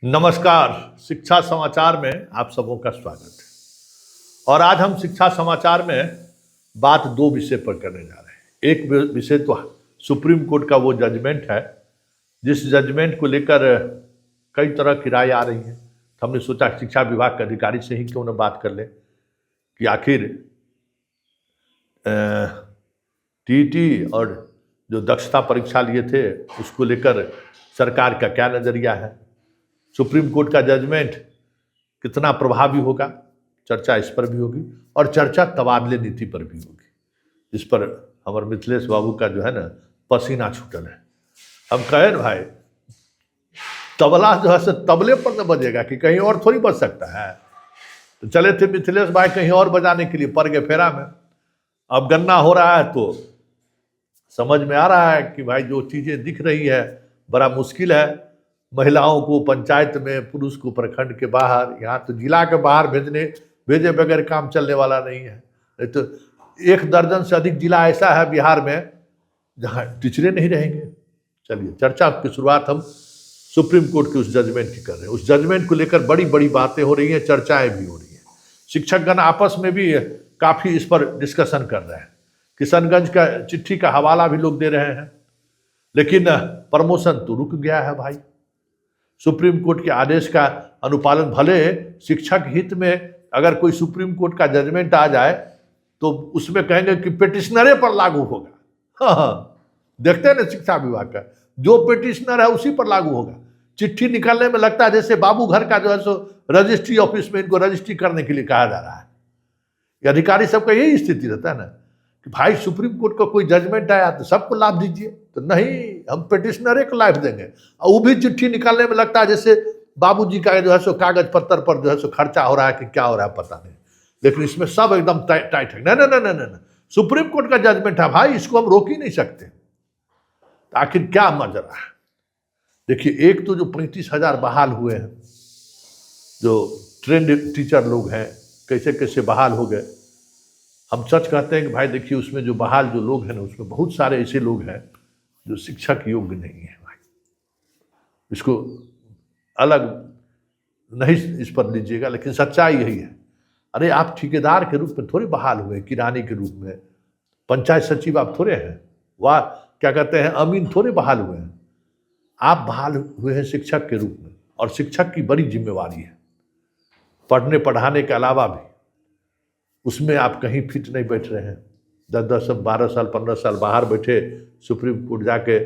नमस्कार। शिक्षा समाचार में आप सबों का स्वागत है। और आज हम शिक्षा समाचार में बात दो विषय पर करने जा रहे हैं। एक विषय तो सुप्रीम कोर्ट का वो जजमेंट है जिस जजमेंट को लेकर कई तरह की राय आ रही है। तो हमने सोचा शिक्षा विभाग के अधिकारी से ही क्यों न बात कर ले कि आखिर टीईटी और जो दक्षता परीक्षा लिए थे उसको लेकर सरकार का क्या नज़रिया है, सुप्रीम कोर्ट का जजमेंट कितना प्रभावी होगा, चर्चा इस पर भी होगी और चर्चा तबादले नीति पर भी होगी, जिस पर हमारे मिथिलेश बाबू का जो है ना पसीना छूटल है। हम कहें भाई तबला जो है तबले पर न बजेगा कि कहीं और थोड़ी बज सकता है। तो चले थे मिथिलेश भाई कहीं और बजाने के लिए, पड़ गए फेरा में। अब गन्ना हो रहा है तो समझ में आ रहा है कि भाई जो चीज़ें दिख रही है बड़ा मुश्किल है। महिलाओं को पंचायत में, पुरुष को प्रखंड के बाहर, यहाँ तो जिला के बाहर भेजे बगैर काम चलने वाला नहीं है। तो 1 दर्जन से अधिक जिला ऐसा है बिहार में जहाँ टीचरें नहीं रहेंगे। चलिए चर्चा की शुरुआत हम सुप्रीम कोर्ट के उस जजमेंट की कर रहे हैं। उस जजमेंट को लेकर बड़ी बड़ी बातें हो रही हैं, चर्चाएं भी हो रही हैं। शिक्षकगण आपस में भी काफ़ी इस पर डिस्कशन कर रहे हैं। किशनगंज का चिट्ठी का हवाला भी लोग दे रहे हैं। लेकिन प्रमोशन तो रुक गया है भाई। सुप्रीम कोर्ट के आदेश का अनुपालन, भले शिक्षक हित में अगर कोई सुप्रीम कोर्ट का जजमेंट आ जाए तो उसमें कहेंगे कि पिटिशनरे पर लागू होगा। हाँ, देखते हैं ना शिक्षा विभाग का जो पिटिशनर है उसी पर लागू होगा। चिट्ठी निकालने में लगता है जैसे बाबू घर का जो है सो रजिस्ट्री ऑफिस में इनको रजिस्ट्री करने के लिए कहा जा रहा है। ये अधिकारी सबका यही स्थिति रहता है ना कि भाई सुप्रीम कोर्ट का कोई जजमेंट आया तो सबको लाभ दीजिए, तो नहीं, हम पिटिशनरे को लाभ देंगे। और वो भी चिट्ठी निकालने में लगता है जैसे बाबूजी का जो है सो कागज पत्तर पर जो है सो खर्चा हो रहा है कि क्या हो रहा है पता नहीं। लेकिन इसमें सब एकदम टाइट है। नहीं नहीं नहीं नहीं, सुप्रीम कोर्ट का जजमेंट है भाई, इसको हम रोक ही नहीं सकते। तो आखिर क्या मजरा है? देखिए, एक तो जो 35,000 बहाल हुए हैं, जो ट्रेंड टीचर लोग हैं, कैसे कैसे बहाल हो गए। हम सच कहते हैं कि भाई देखिए, उसमें जो बहाल जो लोग हैं ना, उसमें बहुत सारे ऐसे लोग हैं जो शिक्षक योग्य नहीं है भाई। इसको अलग नहीं इस पर लीजिएगा, लेकिन सच्चाई यही है। अरे आप ठेकेदार के रूप में थोड़े बहाल हुए, किरानी के रूप में, पंचायत सचिव आप थोड़े हैं, वाह क्या कहते हैं अमीन थोड़े बहाल हुए हैं। आप बहाल हुए हैं शिक्षक के रूप में, और शिक्षक की बड़ी जिम्मेवारी है। पढ़ने पढ़ाने के अलावा भी उसमें आप कहीं फिट नहीं बैठ रहे हैं। 10-10 12 साल 15 साल बाहर बैठे, सुप्रीम कोर्ट जाके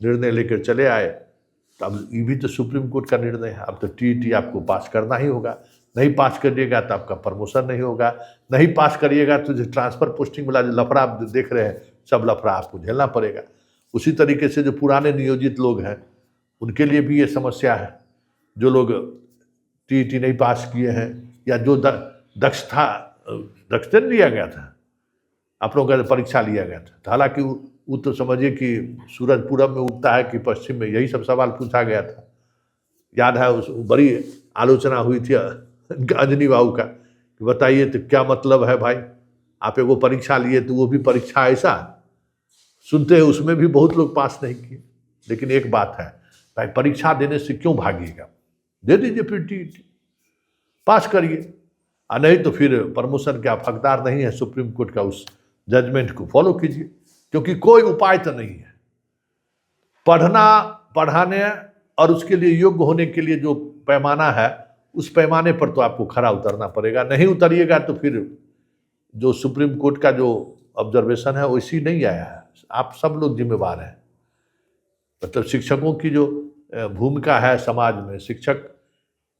निर्णय लेकर चले आए। तो अब ये भी तो सुप्रीम कोर्ट का निर्णय है। अब तो टीईटी आपको पास करना ही होगा। नहीं पास करिएगा तो आपका प्रमोशन नहीं होगा। नहीं पास करिएगा तो जो ट्रांसफ़र पोस्टिंग वाला जो लफड़ा आप देख रहे हैं, सब लफड़ा आपको झेलना पड़ेगा। उसी तरीके से जो पुराने नियोजित लोग हैं उनके लिए भी ये समस्या है। जो लोग टीईटी नहीं पास किए हैं या जो दक्षता लिया गया था, आप लोगों का परीक्षा लिया गया था, तो हालांकि वो तो समझिए कि सूरज पूरब में उगता है कि पश्चिम में, यही सब सवाल पूछा गया था। याद है उस बड़ी आलोचना हुई थी अंजनी बाबू का कि बताइए तो क्या मतलब है भाई, आप एगो परीक्षा लिए तो वो भी परीक्षा ऐसा सुनते हैं, उसमें भी बहुत लोग पास नहीं किए। लेकिन एक बात है भाई, परीक्षा देने से क्यों भागिएगा, दे दीजिए फिर टीईटी पास करिए। नहीं तो फिर प्रमोशन के आप हकदार नहीं है। सुप्रीम कोर्ट का उस जजमेंट को फॉलो कीजिए, क्योंकि कोई उपाय तो नहीं है। पढ़ना पढ़ाने और उसके लिए योग्य होने के लिए जो पैमाना है, उस पैमाने पर तो आपको खरा उतरना पड़ेगा। नहीं उतरिएगा तो फिर जो सुप्रीम कोर्ट का जो ऑब्जर्वेशन है वैसी नहीं आया है। आप सब लोग जिम्मेवार हैं। मतलब शिक्षकों की जो भूमिका है समाज में, शिक्षक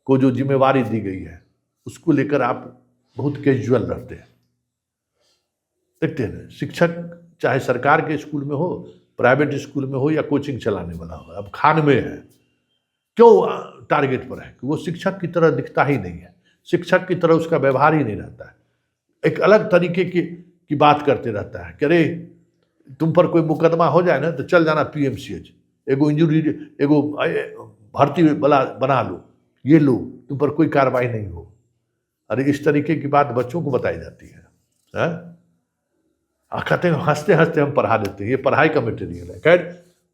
को जो जिम्मेवारी दी गई है, उसको लेकर आप बहुत कैजुअल रहते हैं। देखते हैं ना, शिक्षक चाहे सरकार के स्कूल में हो, प्राइवेट स्कूल में हो या कोचिंग चलाने वाला हो, अब खान में है, क्यों टारगेट पर है कि वो शिक्षक की तरह दिखता ही नहीं है, शिक्षक की तरह उसका व्यवहार ही नहीं रहता है। एक अलग तरीके की बात करते रहता है कि अरे तुम पर कोई मुकदमा हो जाए ना तो चल जाना PMCH, एगो इंजरी, एगो भर्ती बना लो, ये लो, तुम पर कोई कार्रवाई नहीं हो। अरे इस तरीके की बात बच्चों को बताई जाती है। कहते हैं हंसते हंसते हम पढ़ा देते हैं, ये पढ़ाई का मटेरियल है। खैर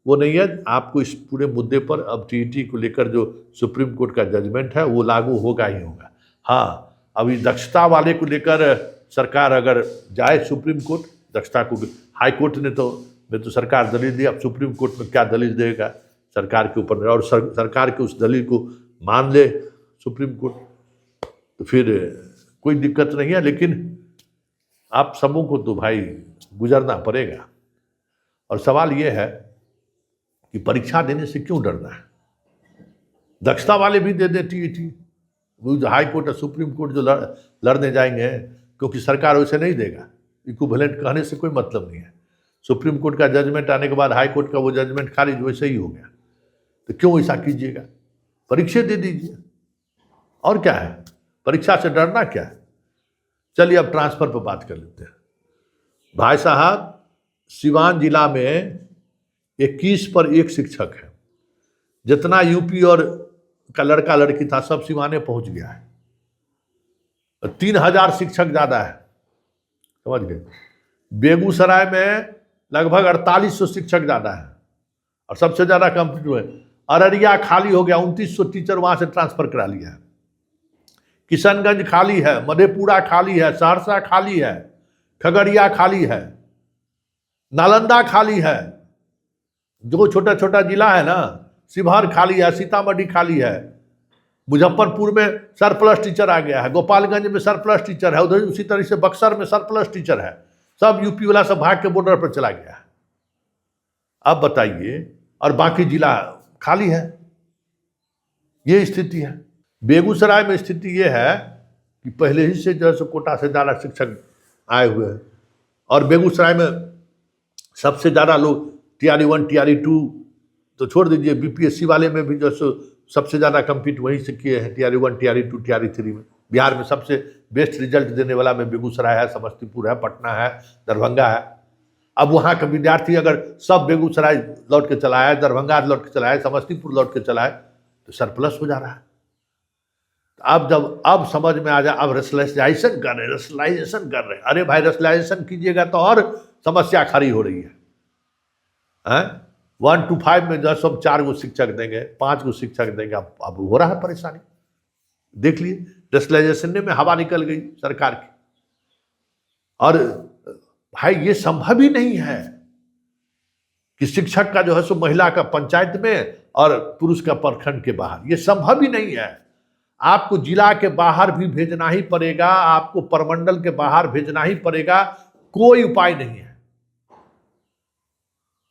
वो नहीं है। आपको इस पूरे मुद्दे पर अब टीईटी को लेकर जो सुप्रीम कोर्ट का जजमेंट है वो लागू होगा ही होगा। हाँ, अभी दक्षता वाले को लेकर सरकार अगर जाए सुप्रीम कोर्ट, दक्षता को हाई कोर्ट ने तो सरकार दलील दी, अब सुप्रीम कोर्ट में क्या दलील देगा सरकार के ऊपर, और सरकार के उस दलील को मान ले सुप्रीम कोर्ट तो फिर कोई दिक्कत नहीं है। लेकिन आप सबों को तो भाई गुजरना पड़ेगा। और सवाल ये है कि परीक्षा देने से क्यों डरना है? दक्षता वाले भी दे दे टीईटी, हाई कोर्ट और सुप्रीम कोर्ट जो लड़ने जाएंगे, क्योंकि सरकार वैसे नहीं देगा। इक्विवेलेंट कहने से कोई मतलब नहीं है। सुप्रीम कोर्ट का जजमेंट आने के बाद हाई कोर्ट का वो जजमेंट खारिज वैसे ही हो गया, तो क्यों ऐसा कीजिएगा? परीक्षा दे दीजिए, और क्या है, परीक्षा से डरना क्या है? चलिए अब ट्रांसफर पर बात कर लेते हैं। भाई साहब, सिवान जिला में 21 पर 1 शिक्षक है। जितना यूपी और का लड़का लड़की था सब सिवाने पहुंच गया है। 3000 शिक्षक ज्यादा है, समझ गए। बेगूसराय में लगभग 4800 शिक्षक ज्यादा है, और सबसे ज्यादा कंप्लीट हुए। अररिया खाली हो गया, 2900 टीचर वहां से ट्रांसफर करा लिया है। किशनगंज खाली है, मधेपुरा खाली है, सहरसा खाली है, खगड़िया खाली है, नालंदा खाली है, जो छोटा छोटा जिला है ना, शिवहर खाली है, सीतामढ़ी खाली है, मुजफ्फरपुर में सरप्लस टीचर आ गया है, गोपालगंज में सरप्लस टीचर है, उधर उसी तरह से बक्सर में सरप्लस टीचर है। सब यूपी वाला सब भाग के बॉर्डर पर चला गया है। अब बताइए, और बाकी जिला खाली है। ये स्थिति है। बेगूसराय में स्थिति ये है कि पहले ही से जो है कोटा से ज़्यादा शिक्षक आए हुए हैं, और बेगूसराय में सबसे ज़्यादा लोग TRE 1 TRE 2 तो छोड़ दीजिए, BPSC वाले में भी जो सबसे ज़्यादा कम्पीट वहीं से किए हैं, TRE 1 TRE 2 TRE 3 में। बिहार में सबसे बेस्ट रिजल्ट देने वाला में बेगूसराय है, समस्तीपुर है, पटना है, दरभंगा है। अब वहाँ का विद्यार्थी अगर सब बेगूसराय लौट के चला है, दरभंगा लौट के चला है, समस्तीपुर लौट के चला है, तो सरप्लस हो जा रहा है। अब समझ में आ जाए, अब रेशनलाइजेशन कर रहे हैं। अरे भाई, रेशनलाइजेशन कीजिएगा तो और समस्या खड़ी हो रही है। 1 to 5 में जो सब 4 गो शिक्षक देंगे, 5 गो शिक्षक देंगे, अब हो रहा है परेशानी। देख लिए, रेशनलाइजेशन में हवा निकल गई सरकार की। और भाई ये संभव ही नहीं है कि शिक्षक का जो है सो महिला का पंचायत में और पुरुष का प्रखंड के बाहर, ये संभव ही नहीं है। आपको जिला के बाहर भी भेजना ही पड़ेगा, आपको प्रमंडल के बाहर भेजना ही पड़ेगा, कोई उपाय नहीं है।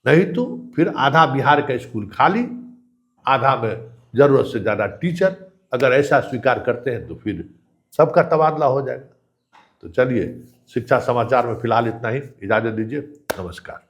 नहीं तो फिर आधा बिहार का स्कूल खाली, आधा में जरूरत से ज्यादा टीचर। अगर ऐसा स्वीकार करते हैं तो फिर सबका तबादला हो जाएगा। तो चलिए, शिक्षा समाचार में फिलहाल इतना ही। इजाजत दीजिए, नमस्कार।